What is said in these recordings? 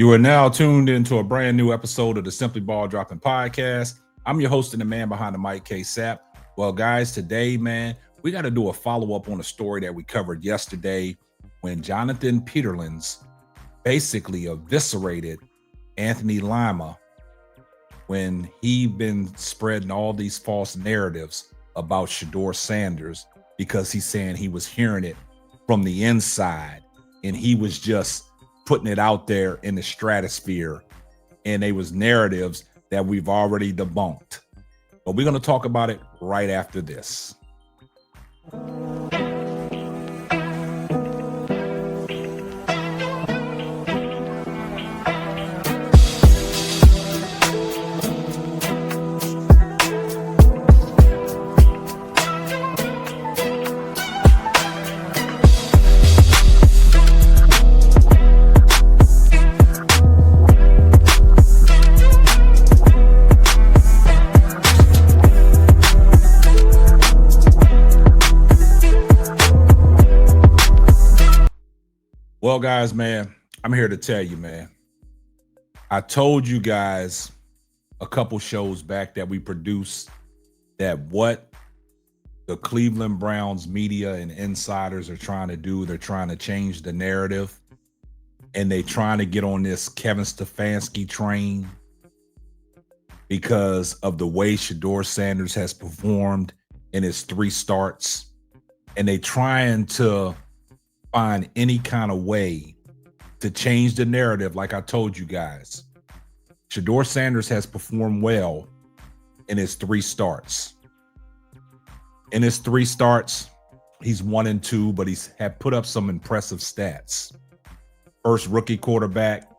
You are now tuned into a brand new episode of the Simply Ball Dropping Podcast. I'm your host and the man behind the mic, K Sap. Well, guys, today, man, we got to do a follow-up on a story that we covered yesterday when Jonathan Peterlins basically eviscerated Anthony Lima when he been spreading all these false narratives about Shedeur Sanders because he's saying he was hearing it from the inside and he was just putting it out there in the stratosphere, and they was narratives that we've already debunked. But we're going to talk about it right after this. Well, guys, man, I'm here to tell you, man. I told you guys a couple shows back that we produced that what the Cleveland Browns media and insiders are trying to do, they're trying to change the narrative, and they trying to get on this Kevin Stefanski train because of the way Shedeur Sanders has performed in his 3 starts, and they trying to find any kind of way to change the narrative. Like I told you guys, Shedeur Sanders has performed well in his 3 starts. In his 3 starts, he's 1-2, but he's had put up some impressive stats. First rookie quarterback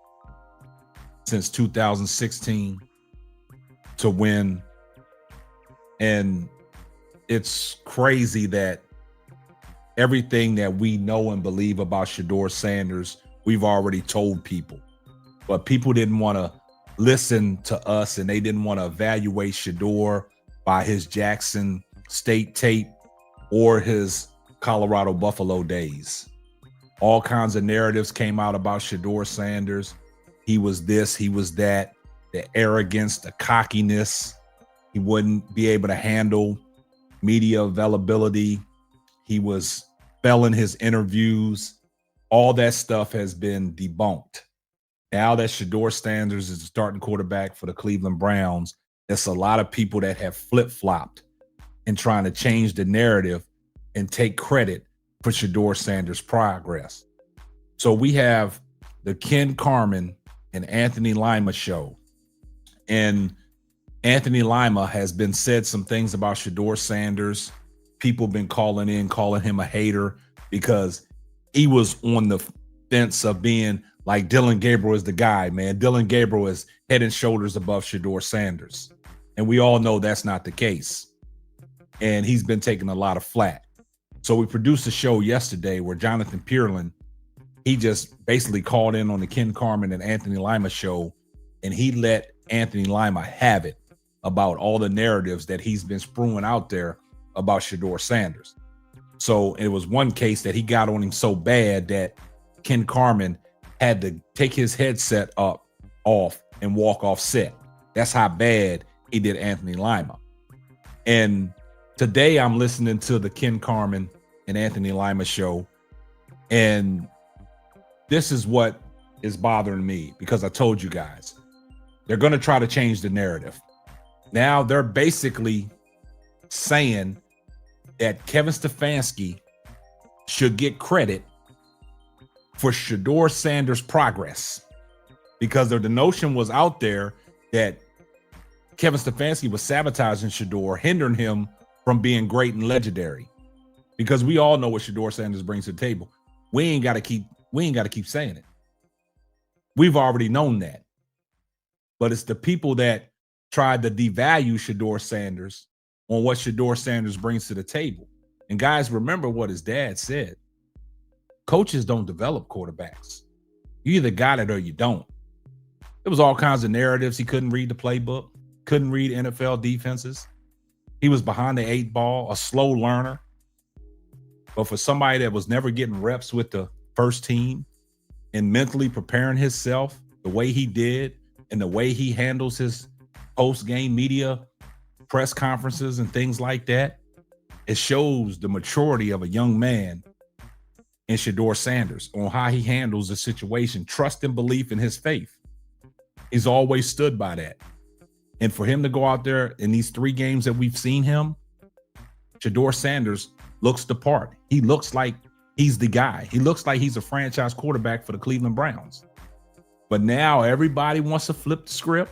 since 2016 to win. And it's crazy that everything that we know and believe about Shedeur Sanders, we've already told people. But people didn't want to listen to us, and they didn't want to evaluate Shedeur by his Jackson State tape or his Colorado Buffalo days. All kinds of narratives came out about Shedeur Sanders. He was this, he was that, the arrogance, the cockiness. He wouldn't be able to handle media availability. He was failing his interviews. All that stuff has been debunked. Now that Shedeur Sanders is the starting quarterback for the Cleveland Browns, there's a lot of people that have flip-flopped in trying to change the narrative and take credit for Shedeur Sanders' progress. So we have the Ken Carman and Anthony Lima show. And Anthony Lima has been said some things about Shedeur Sanders. People been calling him a hater because he was on the fence of being like Dylan Gabriel is the guy, man. Dylan Gabriel is head and shoulders above Shedeur Sanders. And we all know that's not the case. And he's been taking a lot of flack. So we produced a show yesterday where Jonathan Peterlin, he just basically called in on the Ken Carman and Anthony Lima show, and he let Anthony Lima have it about all the narratives that he's been spewing out there about Shedeur Sanders. So it was one case that he got on him so bad that Ken Carman had to take his headset off and walk off set. That's how bad he did Anthony Lima. And today I'm listening to the Ken Carman and Anthony Lima show, and this is what is bothering me, because I told you guys, they're going to try to change the narrative. Now they're basically saying that Kevin Stefanski should get credit for Shedeur Sanders' progress, because the notion was out there that Kevin Stefanski was sabotaging Shedeur, hindering him from being great and legendary. Because we all know what Shedeur Sanders brings to the table. We ain't got to keep saying it. We've already known that. But it's the people that tried to devalue Shedeur Sanders on what Shedeur Sanders brings to the table. And guys, remember what his dad said. Coaches don't develop quarterbacks. You either got it or you don't. There was all kinds of narratives. He couldn't read the playbook, couldn't read NFL defenses. He was behind the 8 ball, a slow learner. But for somebody that was never getting reps with the first team and mentally preparing himself the way he did and the way he handles his post-game media press conferences and things like that, it shows the maturity of a young man in Shedeur Sanders on how he handles the situation, trust and belief in his faith. He's always stood by that. And for him to go out there in these 3 games that we've seen him, Shedeur Sanders looks the part. He looks like he's the guy. He looks like he's a franchise quarterback for the Cleveland Browns. But now everybody wants to flip the script.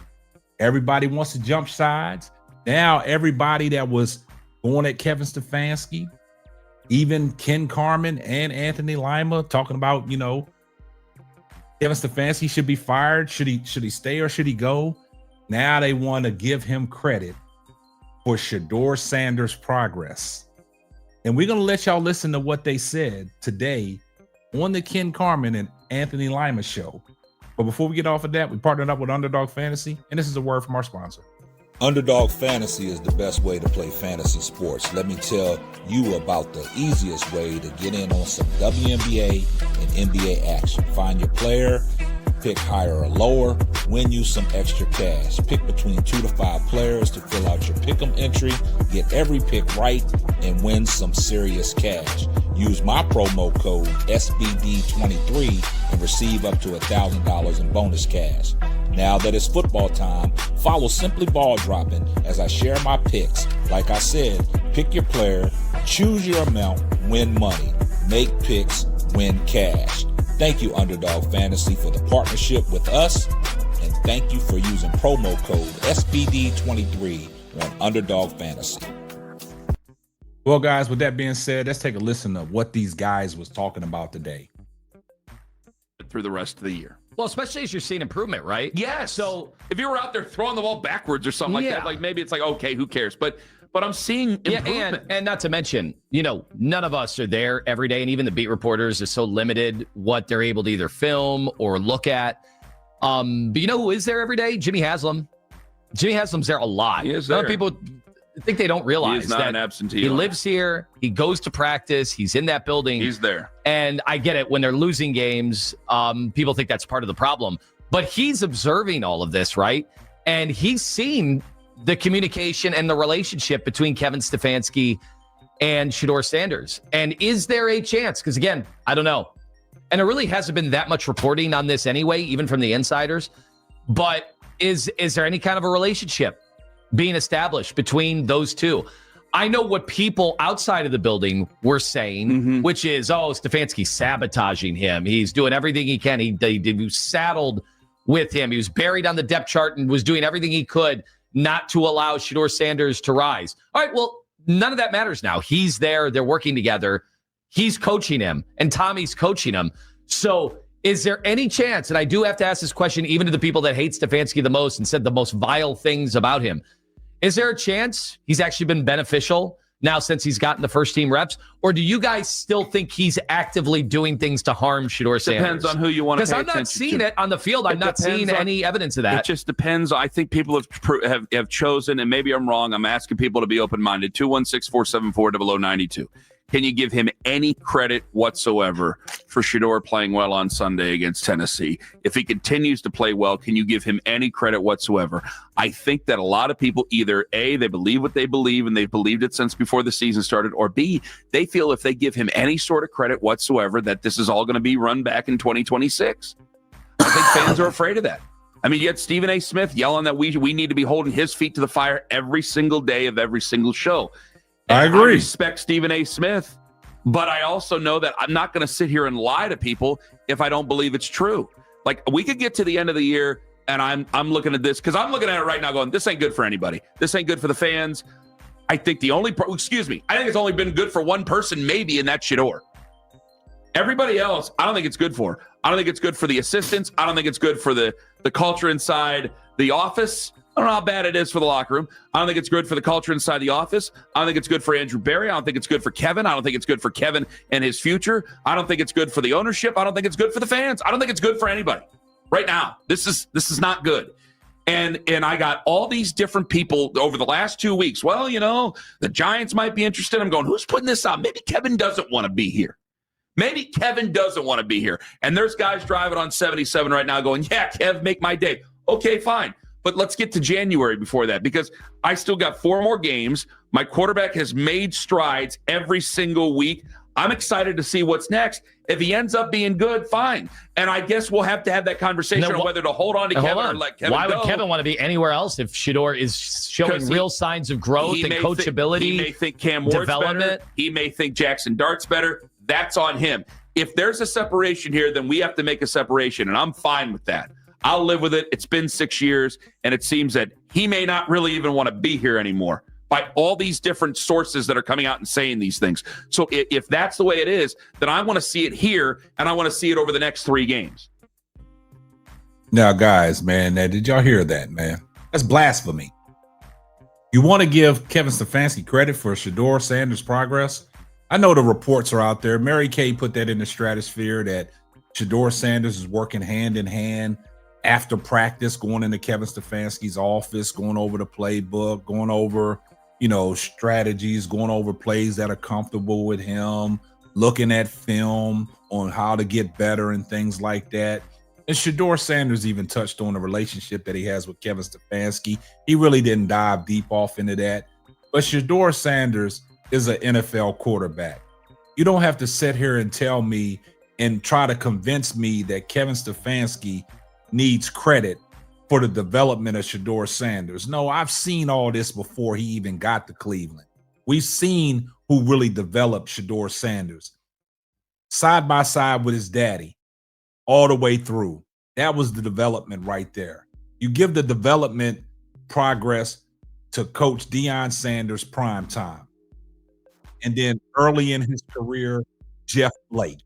Everybody wants to jump sides. Now everybody that was going at Kevin Stefanski, even Ken Carman and Anthony Lima, talking about, Kevin Stefanski should be fired. Should he stay or should he go? Now they want to give him credit for Shedeur Sanders' progress. And we're going to let y'all listen to what they said today on the Ken Carman and Anthony Lima show. But before we get off of that, we partnered up with Underdog Fantasy, and this is a word from our sponsor. Underdog Fantasy is the best way to play fantasy sports. Let me tell you about the easiest way to get in on some WNBA and NBA action. Find your player, pick higher or lower, win you some extra cash. Pick between 2 to 5 players to fill out your pick'em entry, get every pick right, and win some serious cash. Use my promo code SBD23 and receive up to $1,000 in bonus cash. Now that it's football time, follow Simply Ball Dropping as I share my picks. Like I said, pick your player, choose your amount, win money. Make picks, win cash. Thank you, Underdog Fantasy, for the partnership with us, and thank you for using promo code SBD23 on Underdog Fantasy. Well, guys, with that being said, let's take a listen to what these guys was talking about today. Through the rest of the year. Well, especially as you're seeing improvement, right? Yeah. So if you were out there throwing the ball backwards or something like that, like maybe it's like, okay, who cares? But I'm seeing improvement. And not to mention, none of us are there every day, and even the beat reporters are so limited what they're able to either film or look at. But you know who is there every day? Jimmy Haslam. Jimmy Haslam's there a lot. He is A lot there. of people think they don't realize He is not that an absentee. he lives here. He goes to practice. He's in that building. He's there. And I get it. When they're losing games, people think that's part of the problem. But he's observing all of this, right? And he's seen the communication and the relationship between Kevin Stefanski and Shedeur Sanders. And is there a chance? Because, again, I don't know. And there really hasn't been that much reporting on this anyway, even from the insiders. But is there any kind of a relationship being established between those two? I know what people outside of the building were saying, which is, Stefanski's sabotaging him. He's doing everything he can. He was saddled with him. He was buried on the depth chart and was doing everything he could not to allow Shedeur Sanders to rise. All right, well, none of that matters now. He's there. They're working together. He's coaching him, and Tommy's coaching him. So is there any chance, and I do have to ask this question even to the people that hate Stefanski the most and said the most vile things about him, is there a chance he's actually been beneficial now since he's gotten the first team reps? Or do you guys still think he's actively doing things to harm Shedeur Sanders? Depends on who you want to pay attention to. Because I'm not seeing it on the field. I'm not seeing any evidence of that. It just depends. I think people have chosen, and maybe I'm wrong, I'm asking people to be open-minded, 216-474-0092. Can you give him any credit whatsoever for Shedeur playing well on Sunday against Tennessee? If he continues to play well, can you give him any credit whatsoever? I think that a lot of people either A, they believe what they believe and they've believed it since before the season started, or B, they feel if they give him any sort of credit whatsoever that this is all going to be run back in 2026. I think fans are afraid of that. I mean, you had Stephen A. Smith yelling that we need to be holding his feet to the fire every single day of every single show. I agree. I respect Stephen A. Smith, but I also know that I'm not going to sit here and lie to people if I don't believe it's true. Like, we could get to the end of the year, and I'm looking at this, because I'm looking at it right now going, this ain't good for anybody. This ain't good for the fans. I think I think it's only been good for one person, maybe, and that's Shedeur. Everybody else, I don't think it's good for. I don't think it's good for the assistants. I don't think it's good for the culture inside the office. I don't know how bad it is for the locker room. I don't think it's good for the culture inside the office. I don't think it's good for Andrew Berry. I don't think it's good for Kevin. I don't think it's good for Kevin and his future. I don't think it's good for the ownership. I don't think it's good for the fans. I don't think it's good for anybody right now. This is not good. And I got all these different people over the last 2 weeks. Well, the Giants might be interested. I'm going, who's putting this out? Maybe Kevin doesn't want to be here. Maybe Kevin doesn't want to be here. And there's guys driving on 77 right now going, yeah, Kev, make my day. Okay, fine. But let's get to January before that, because I still got 4 more games. My quarterback has made strides every single week. I'm excited to see what's next. If he ends up being good, fine. And I guess we'll have to have that conversation on whether to hold on to Kevin or let Kevin go. Why would Kevin want to be anywhere else if Shedeur is showing real signs of growth and coachability? He may think Cam Ward's development. better. He may think Jackson Dart's better. That's on him. If there's a separation here, then we have to make a separation, and I'm fine with that. I'll live with it. It's been 6 years, and it seems that he may not really even want to be here anymore by all these different sources that are coming out and saying these things. So if that's the way it is, then I want to see it here, and I want to see it over the next 3 games. Now, guys, man, did y'all hear that, man? That's blasphemy. You want to give Kevin Stefanski credit for Shedeur Sanders' progress? I know the reports are out there. Mary Kay put that in the stratosphere that Shedeur Sanders is working hand in hand after practice, going into Kevin Stefanski's office, going over the playbook, going over, strategies, going over plays that are comfortable with him, looking at film on how to get better and things like that. And Shedeur Sanders even touched on the relationship that he has with Kevin Stefanski. He really didn't dive deep off into that. But Shedeur Sanders is an NFL quarterback. You don't have to sit here and tell me and try to convince me that Kevin Stefanski needs credit for the development of Shedeur Sanders. No, I've seen all this before he even got to Cleveland. We've seen who really developed Shedeur Sanders side by side with his daddy all the way through. That was the development right there. You give the development progress to Coach Deion Sanders prime time. And then early in his career, Jeff Blake.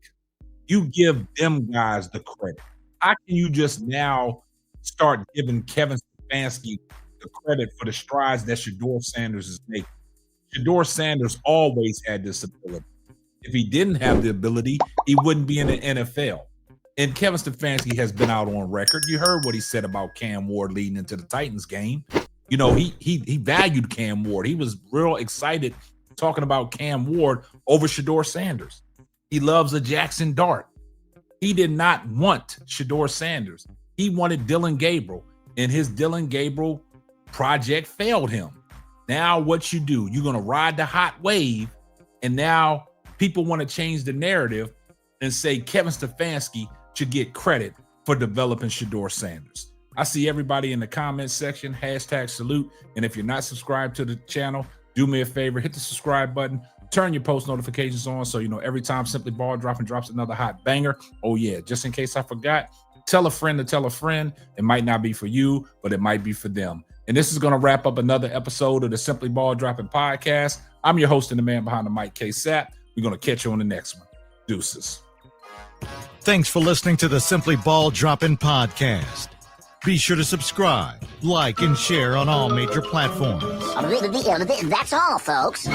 You give them guys the credit. How can you just now start giving Kevin Stefanski the credit for the strides that Shedeur Sanders is making? Shedeur Sanders always had this ability. If he didn't have the ability, he wouldn't be in the NFL. And Kevin Stefanski has been out on record. You heard what he said about Cam Ward leading into the Titans game. He valued Cam Ward. He was real excited talking about Cam Ward over Shedeur Sanders. He loves a Jackson Dart. He did not want Shedeur Sanders. He wanted Dylan Gabriel, and his Dylan Gabriel project failed him. Now what you do, you're going to ride the hot wave, and now people want to change the narrative and say Kevin Stefanski should get credit for developing Shedeur Sanders. I see everybody in the comments section, #salute. And if you're not subscribed to the channel, do me a favor, hit the subscribe button, turn your post notifications on so you know every time Simply Ball drops another hot banger. Oh yeah, just in case I forgot, tell a friend to tell a friend. It might not be for you, but it might be for them. And this is going to wrap up another episode of the Simply Ball Dropping podcast. I'm your host and the man behind the mic, K-Sap. We're going to catch you on the next one. Deuces. Thanks for listening to the Simply Ball Dropping podcast. Be sure to subscribe, like, and share on all major platforms. That's all, folks.